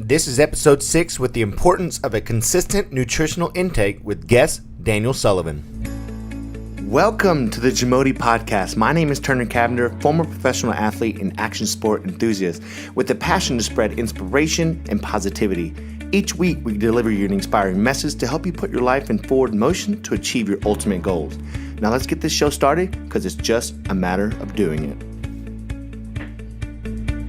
This is episode 6 with the importance of a consistent nutritional intake with Guest Daniel Sullivan. Welcome to the JAMODI Podcast. My name is Turner Cavender, former professional athlete and action sport enthusiast with a passion to spread inspiration and positivity. Each week, we deliver you an inspiring message to help you put your life in forward motion to achieve your ultimate goals. Now let's get this show started because it's just a matter of doing it.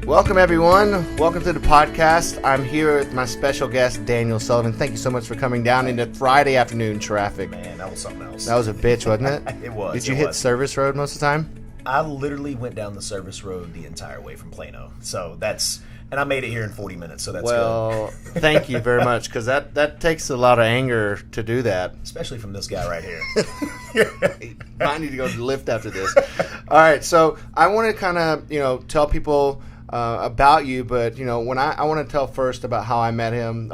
Welcome, everyone. Welcome to the podcast. I'm here with my special guest, Daniel Sullivan. Thank you so much for coming down into Friday afternoon traffic. Man, that was something else. That was a bitch, wasn't it? It was. Did you hit Service Road most of the time? I literally went down the service road the entire way from Plano. And I made it here in 40 minutes, so that's good. Thank you very much, because that takes a lot of anger to do that. Especially from this guy right here. I need to go to the lift after this. All right, so I want to kind of, tell people about you, but when I want to tell first about how I met him.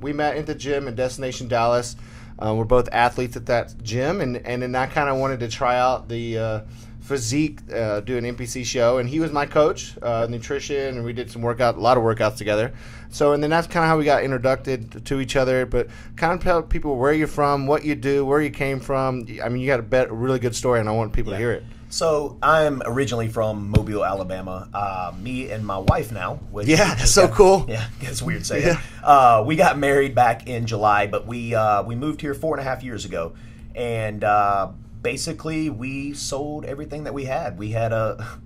We met at the gym in Destination Dallas. We're both athletes at that gym, and then I kind of wanted to try out the physique, do an NPC show, and he was my coach, nutrition, and we did a lot of workouts together. So, and then that's kind of how we got introduced to each other. But kind of tell people where you're from, what you do, where you came from. I mean, you got a really good story, and I want people to hear it. So I'm originally from Mobile, Alabama. Me and my wife now. That's so cool. Yeah, it's weird saying it. We got married back in July, but we moved here 4.5 years ago, and basically we sold everything that we had. We had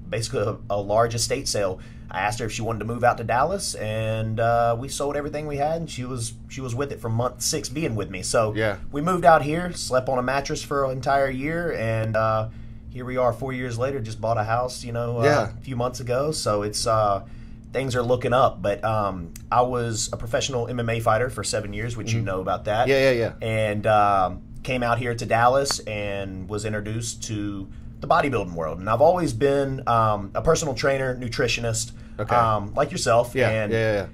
basically a large estate sale. I asked her if she wanted to move out to Dallas, and we sold everything we had, and she was with it from month 6 being with me. So we moved out here, slept on a mattress for an entire year, and here we are 4 years later, just bought a house, a few months ago. So it's things are looking up. But I was a professional MMA fighter for 7 years, which you know about that. Yeah. And came out here to Dallas and was introduced to the bodybuilding world. And I've always been a personal trainer, nutritionist, like yourself. Yeah.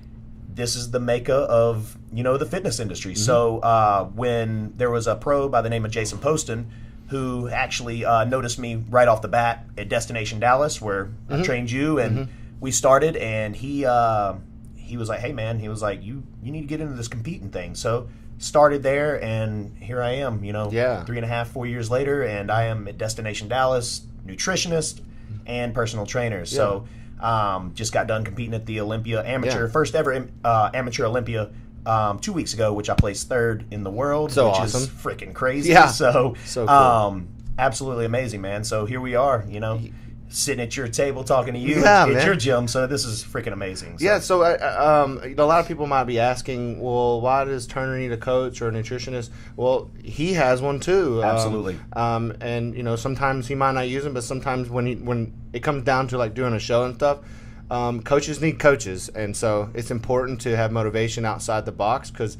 This is the mecca of, the fitness industry. Mm-hmm. So when there was a pro by the name of Jason Poston, who actually noticed me right off the bat at Destination Dallas, where I trained you, and we started, and he was like, hey, man, he was like, you need to get into this competing thing. So started there, and here I am, 3.5, 4 years later, and I am at Destination Dallas, nutritionist and personal trainer. So just got done competing at the Olympia Amateur, first ever Amateur Olympia 2 weeks ago, which I placed 3rd in the world, so which awesome. Is freaking crazy. Yeah. So cool. Absolutely amazing, man. So here we are, sitting at your table talking to you at your gym. So this is freaking amazing. So. Yeah. So a lot of people might be asking, well, why does Turner need a coach or a nutritionist? Well, he has one too. Absolutely. And sometimes he might not use them, but sometimes when it comes down to like doing a show and stuff, coaches need coaches, and so it's important to have motivation outside the box, because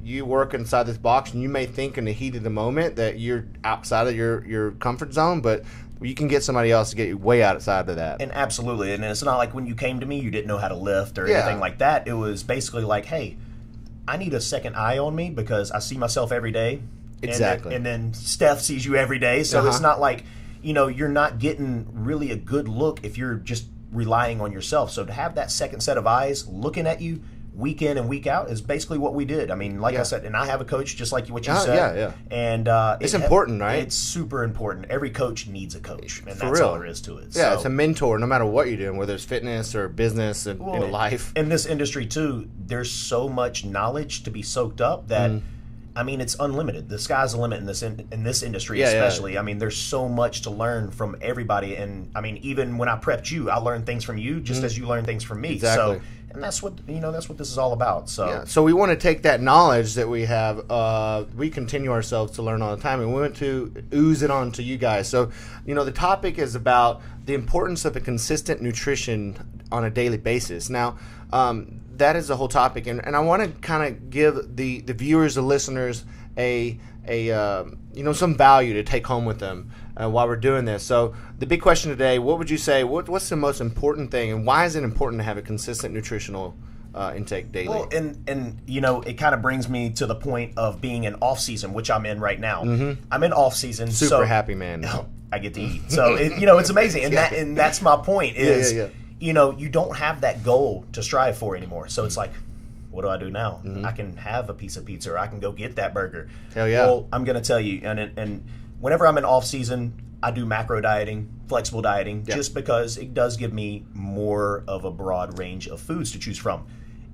you work inside this box and you may think in the heat of the moment that you're outside of your comfort zone, but you can get somebody else to get you way outside of that. And absolutely, and it's not like when you came to me you didn't know how to lift or anything like that. It was basically like, hey, I need a second eye on me because I see myself every day. Exactly. And then Steph sees you every day, so it's not like, you're not getting really a good look if you're just relying on yourself. So to have that second set of eyes looking at you week in and week out is basically what we did. I mean, like I said, and I have a coach just like what you said. Yeah. And it's important, right? It's super important. Every coach needs a coach, and For that's real. all there is to it. Yeah, so, it's a mentor no matter what you're doing, whether it's fitness or business and life. In this industry too, there's so much knowledge to be soaked up that I mean, it's unlimited. The sky's the limit in this industry, especially. I mean, there's so much to learn from everybody, and I mean, even when I prepped you, I learned things from you just as you learned things from me. Exactly. So, and that's what this is all about. So, so we want to take that knowledge that we have. We continue ourselves to learn all the time, and we want to ooze it on to you guys. So, the topic is about the importance of a consistent nutrition on a daily basis. Now, that is the whole topic, and I want to kind of give the viewers, the listeners, some value to take home with them while we're doing this. So the big question today: what would you say? What's the most important thing, and why is it important to have a consistent nutritional intake daily? Well, and it kind of brings me to the point of being in off season, which I'm in right now. I'm in off season. Super happy, man. I get to eat, so it's amazing, and that's my point. Is you don't have that goal to strive for anymore. So it's like, what do I do now? I can have a piece of pizza, or I can go get that burger. Hell yeah. Well, I'm going to tell you, and whenever I'm in off season, I do macro dieting, flexible dieting, just because it does give me more of a broad range of foods to choose from.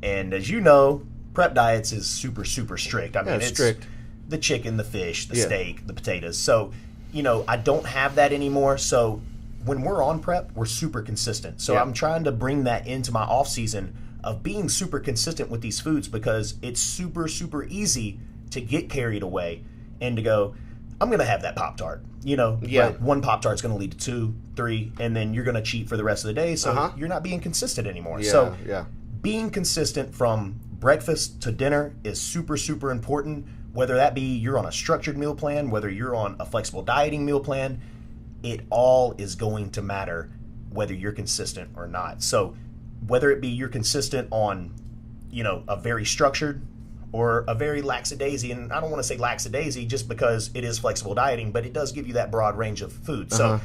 And as you know, prep diets is super, super strict. I mean, it's strict. The chicken, the fish, the steak, the potatoes. So, I don't have that anymore. So when we're on prep, we're super consistent. So I'm trying to bring that into my off season of being super consistent with these foods, because it's super, super easy to get carried away and to go, I'm going to have that Pop-Tart, but one Pop-Tart's going to lead to 2, 3, and then you're going to cheat for the rest of the day. So you're not being consistent anymore. So being consistent from breakfast to dinner is super, super important, whether that be you're on a structured meal plan, whether you're on a flexible dieting meal plan, it all is going to matter whether you're consistent or not. So whether it be you're consistent on, a very structured or a very lackadaisy, and I don't want to say lackadaisy just because it is flexible dieting, but it does give you that broad range of food. So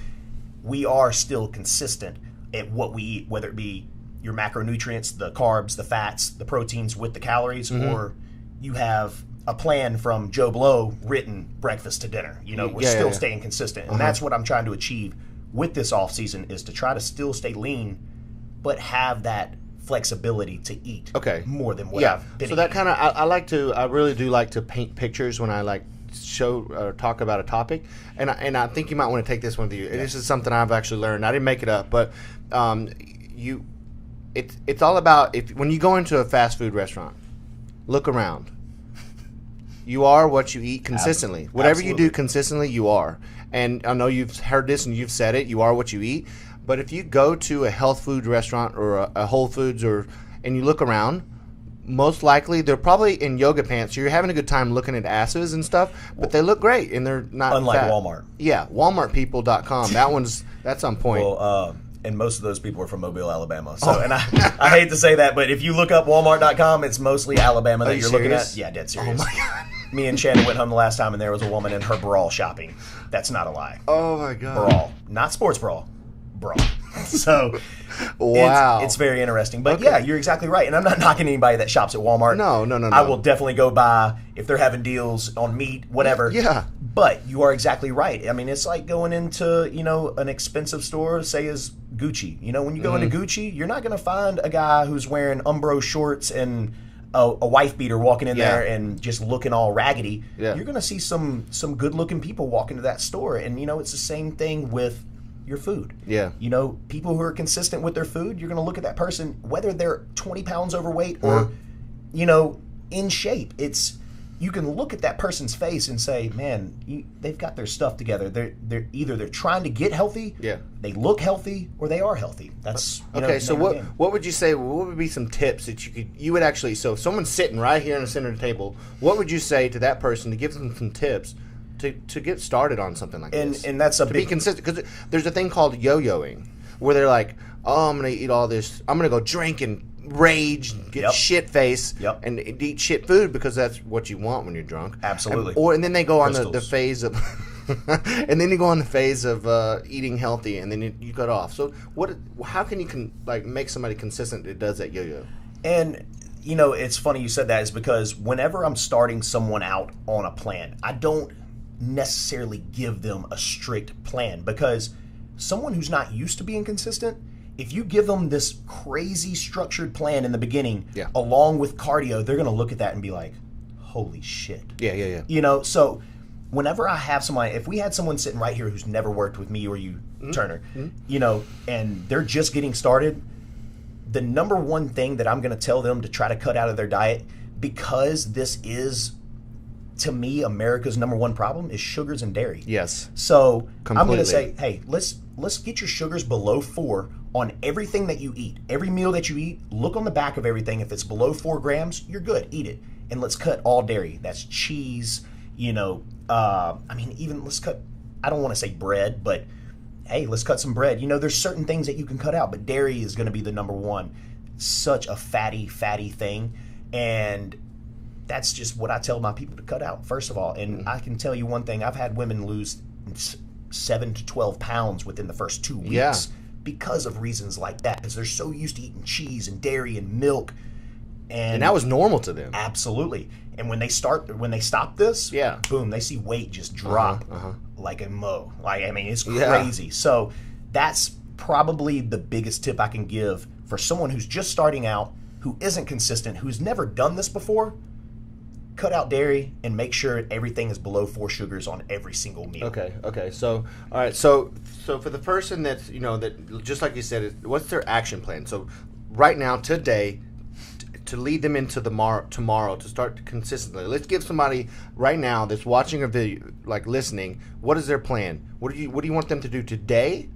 we are still consistent at what we eat, whether it be your macronutrients, the carbs, the fats, the proteins with the calories, or you have a plan from Joe Blow written breakfast to dinner. We're still staying consistent. And that's what I'm trying to achieve with this off season, is to try to still stay lean, but have that flexibility to eat more than what I've been eating. That kind of, I really do like to paint pictures when I show or talk about a topic, and I think you might want to take this one with you. This is something I've actually learned. I didn't make it up, but it's all about, when you go into a fast food restaurant, look around. You are what you eat consistently. Whatever you do consistently, you are. And I know you've heard this and you've said it. You are what you eat. But if you go to a health food restaurant or a Whole Foods and you look around, most likely they're probably in yoga pants. So you're having a good time looking at asses and stuff, but they look great and they're not unlike fat. Walmart. Yeah, WalmartPeople.com. That's on point. Well, and most of those people are from Mobile, Alabama. So, and I hate to say that, but if you look up Walmart.com, it's mostly Alabama that you're looking at. Yeah, dead serious. Oh my God. Me and Shannon went home the last time, and there was a woman in her brawl shopping. That's not a lie. Oh my God. Brawl, not sports brawl. Brawl. So, wow, it's very interesting. But yeah, you're exactly right. And I'm not knocking anybody that shops at Walmart. No. I will definitely go buy if they're having deals on meat, whatever. Yeah. But you are exactly right. I mean, it's like going into, an expensive store, say is Gucci. When you go into Gucci, you're not going to find a guy who's wearing Umbro shorts and a wife beater walking in there and just looking all raggedy. Yeah. You're going to see some good looking people walk into that store. And, it's the same thing with your food. Yeah. People who are consistent with their food, you're going to look at that person, whether they're 20 pounds overweight or, in shape. You can look at that person's face and say, man, they've got their stuff together. They're either they're trying to get healthy, they look healthy, or they are healthy. That's okay. So what would you say? What would be some tips that you would actually? So if someone's sitting right here in the center of the table, what would you say to that person to give them some tips to get started on something like this? And that's to be consistent, because there's a thing called yo-yoing where they're like, oh, I'm going to eat all this. I'm going to go drink and rage, get shit face, and eat shit food because that's what you want when you're drunk. Absolutely. And then they go on the phase of, and then you go on the phase of eating healthy, and then you cut off. So how can you make somebody consistent that does that yo-yo? And it's funny you said that, is because whenever I'm starting someone out on a plan, I don't necessarily give them a strict plan, because someone who's not used to being consistent, if you give them this crazy structured plan in the beginning, along with cardio, they're going to look at that and be like, holy shit. Yeah. So whenever I have someone, if we had someone sitting right here who's never worked with me or you, Turner, and they're just getting started, the number one thing that I'm going to tell them to try to cut out of their diet, because this is, to me, America's number one problem, is sugars and dairy. Yes. So completely. I'm going to say, hey, let's get your sugars below 4 on everything that you eat. Every meal that you eat, look on the back of everything. If it's below 4 grams, you're good. Eat it. And let's cut all dairy. That's cheese, even let's cut, I don't want to say bread, but hey, let's cut some bread. There's certain things that you can cut out, but dairy is going to be the number one. Such a fatty thing. And that's just what I tell my people to cut out, first of all. And I can tell you one thing. I've had women lose 7 to 12 pounds within the first 2 weeks because of reasons like that, because they're so used to eating cheese and dairy and milk. And that was normal to them. Absolutely. And when they stop this, boom, they see weight just drop like a mo. Like, I mean, it's crazy. So that's probably the biggest tip I can give for someone who's just starting out, who isn't consistent, who's never done this before. Cut out dairy and make sure everything is below 4 sugars on every single meal. Okay. So, all right. So for the person that's, that just like you said, what's their action plan? So right now, today, to lead them into tomorrow to start consistently. Let's give somebody right now that's watching a video, like listening, what is their plan? What do you want them to do today,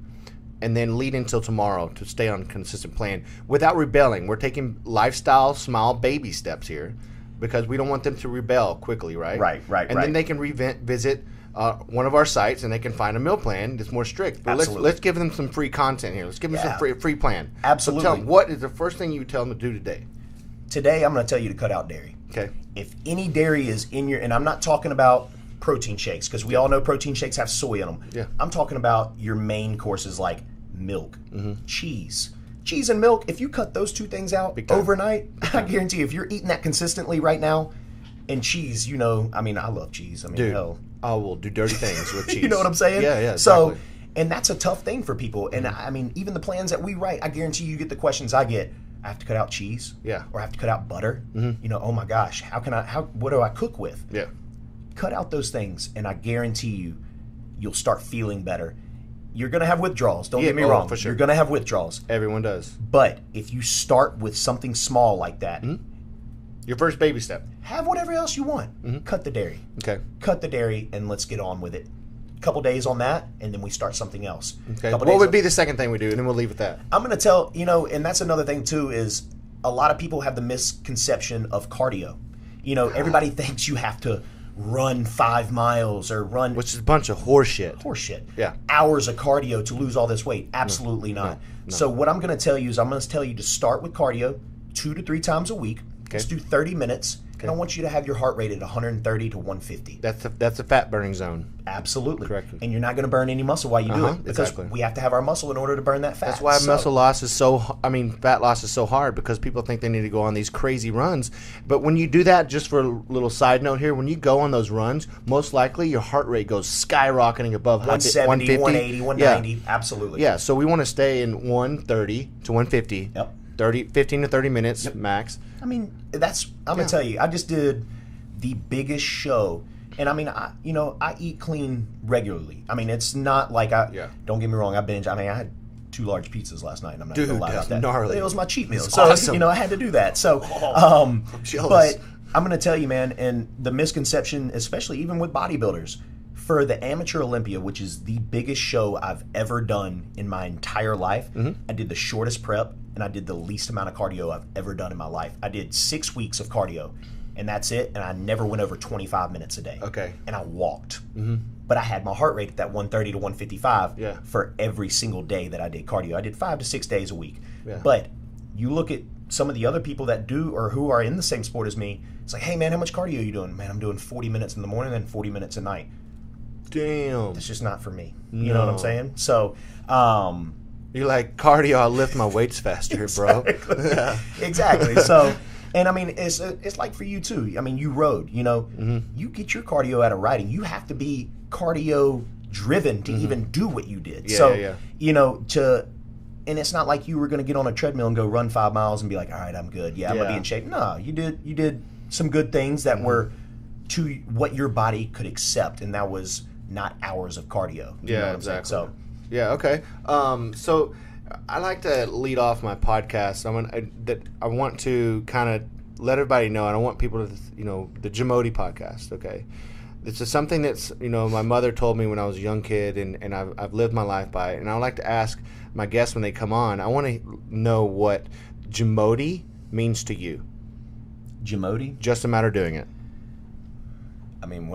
and then lead until tomorrow to stay on a consistent plan without rebelling? We're taking lifestyle, small baby steps here because we don't want them to rebel quickly, right? Right. And then they can visit one of our sites and they can find a meal plan that's more strict. But let's give them some free content here. Let's give them some free plan. Absolutely. So tell them, what is the first thing you tell them to do today? Today, I'm going to tell you to cut out dairy. Okay. If any dairy is in your, and I'm not talking about protein shakes, because we all know protein shakes have soy in them. Yeah. I'm talking about your main courses like milk, cheese. Cheese and milk, if you cut those two things out overnight, I guarantee you, if you're eating that consistently right now, and cheese, I love cheese. Dude, I will do dirty things with cheese. You know what I'm saying? Yeah, exactly. So, and that's a tough thing for people. And I mean, even the plans that we write, I guarantee you get the questions I get. I have to cut out cheese. Yeah. Or I have to cut out butter. Oh my gosh, what do I cook with? Yeah. Cut out those things, and I guarantee you'll start feeling better. You're going to have withdrawals. Don't get me wrong. For sure. You're going to have withdrawals. Everyone does. But if you start with something small like that, your first baby step. Have whatever else you want. Cut the dairy. Okay. Cut the dairy, and let's get on with it. Couple days on that, and then we start something else. Okay. What would be the second thing we do, and then we'll leave with that? I'm going to tell, and that's another thing too, is a lot of people have the misconception of cardio. Everybody thinks you have to run 5 miles or run... Which is a bunch of horseshit. Horseshit. Yeah. Hours of cardio to lose all this weight. Absolutely not. No. So what I'm going to tell you is I'm going to tell you to start with cardio 2 to 3 times a week. Okay. Let's do 30 minutes. Okay. And I want you to have your heart rate at 130 to 150. That's a fat burning zone. Absolutely. Correct. And you're not going to burn any muscle while you do it, because we have to have our muscle in order to burn that fat. That's why fat loss is so hard, because people think they need to go on these crazy runs. But when you do that, just for a little side note here, when you go on those runs, most likely your heart rate goes skyrocketing above 170, 150, 180, 190. Yeah. Absolutely. Yeah, so we want to stay in 130 to 150. Yep. 15 to 30 minutes max. I mean, I'm going to tell you, I just did the biggest show. And I mean, I eat clean regularly. I mean, it's not like don't get me wrong, I binge. I mean, I had 2 large pizzas last night, and I'm not going to lie about that. Gnarly. It was my cheat meal. It's so, awesome. I had to do that. So, I'm jealous. But I'm going to tell you, man, and the misconception, especially even with bodybuilders, for the Amateur Olympia, which is the biggest show I've ever done in my entire life, I did the shortest prep, and I did the least amount of cardio I've ever done in my life. I did 6 weeks of cardio, and that's it, and I never went over 25 minutes a day. Okay. And I walked. But I had my heart rate at that 130 to 155 for every single day that I did cardio. I did 5 to 6 days a week. Yeah. But you look at some of the other people that do, or who are in the same sport as me, it's like, hey, man, how much cardio are you doing? Man, I'm doing 40 minutes in the morning and 40 minutes at night. Damn. That's just not for me. You know what I'm saying? So, you're like, cardio, I'll lift my weights faster, bro. Exactly. So, and I mean, it's like for you too. I mean, you rode, you get your cardio out of riding. You have to be cardio driven to even do what you did. And it's not like you were going to get on a treadmill and go run 5 miles and be like, all right, I'm good. I'm going to be in shape. No, you did some good things that were to what your body could accept, and that was not hours of cardio. You know what I'm saying? So, yeah, okay. So I like to lead off my podcast. I want to kind of let everybody know, and I want people to, the JAMODI Podcast, okay? This is something that's, my mother told me when I was a young kid, and I've lived my life by it. And I like to ask my guests when they come on, I want to know what JAMODI means to you. JAMODI? Just a matter of doing it. I mean,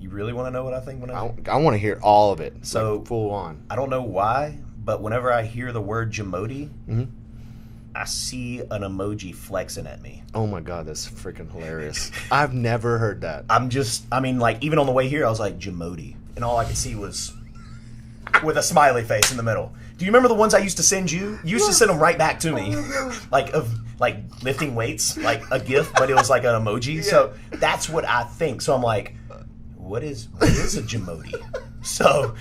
you really want to know what I think when I want to hear all of it. So like full on. I don't know why, but whenever I hear the word JAMODI, I see an emoji flexing at me. Oh my God, that's freaking hilarious. I've never heard that. Even on the way here, I was like, JAMODI. And all I could see was with a smiley face in the middle. Do you remember the ones I used to send you? You used to send them right back to me. like like lifting weights, like a GIF, but it was like an emoji. Yeah. So that's what I think. So I'm like, what is a JAMODI? So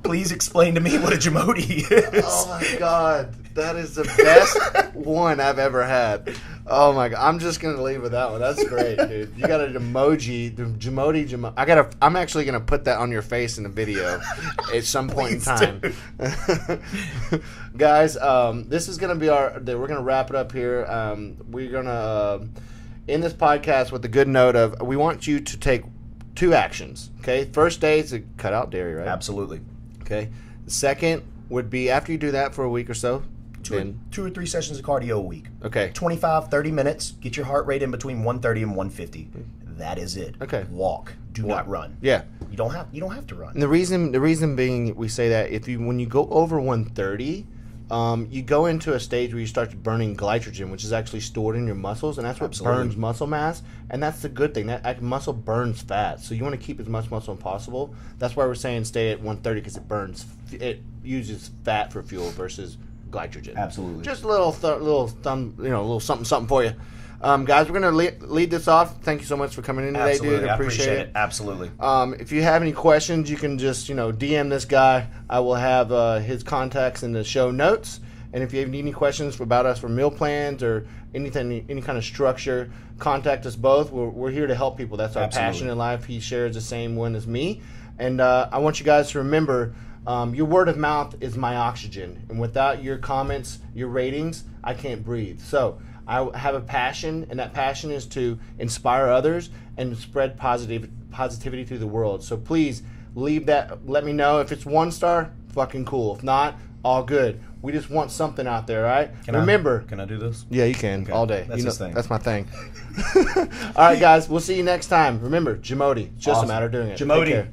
please explain to me what a JAMODI is. Oh my God. That is the best one I've ever had. Oh my God. I'm just going to leave with that one. That's great, dude. You got an emoji. JAMODI. I'm actually going to put that on your face in a video at some point in time. Guys, this is going to be we're going to wrap it up here. We're going to end this podcast with the good note of we want you to take 2 actions. Okay. First day is to cut out dairy, right? Absolutely. Okay. The second would be after you do that for a week or so. 2 or 3 sessions of cardio a week. Okay. 25, 30 minutes. Get your heart rate in between 130 and 150. That is it. Okay. Walk. Do not run. Yeah. You don't have to run. And the reason being we say that when you go over 130, you go into a stage where you start burning glycogen, which is actually stored in your muscles, and that's what burns muscle mass. And that's the good thing. That muscle burns fat, so you want to keep as much muscle as possible. That's why we're saying stay at 130 because it uses fat for fuel versus glycogen. Absolutely. Just a little something for you. Guys, we're going to lead this off. Thank you so much for coming in today, dude. I appreciate it. Absolutely. If you have any questions, you can just, DM this guy. I will have his contacts in the show notes. And if you have any questions about us for meal plans or anything, any kind of structure, contact us both. We're here to help people. That's our passion in life. He shares the same one as me. And I want you guys to remember, your word of mouth is my oxygen. And without your comments, your ratings, I can't breathe. So I have a passion, and that passion is to inspire others and spread positivity through the world. So please leave that. Let me know. If it's 1 star, fucking cool. If not, all good. We just want something out there, all right? Remember. Can I do this? Yeah, you can. Okay. All day. That's his thing. That's my thing. All right, guys. We'll see you next time. Remember, JAMODI. Just a matter of doing it. JAMODI.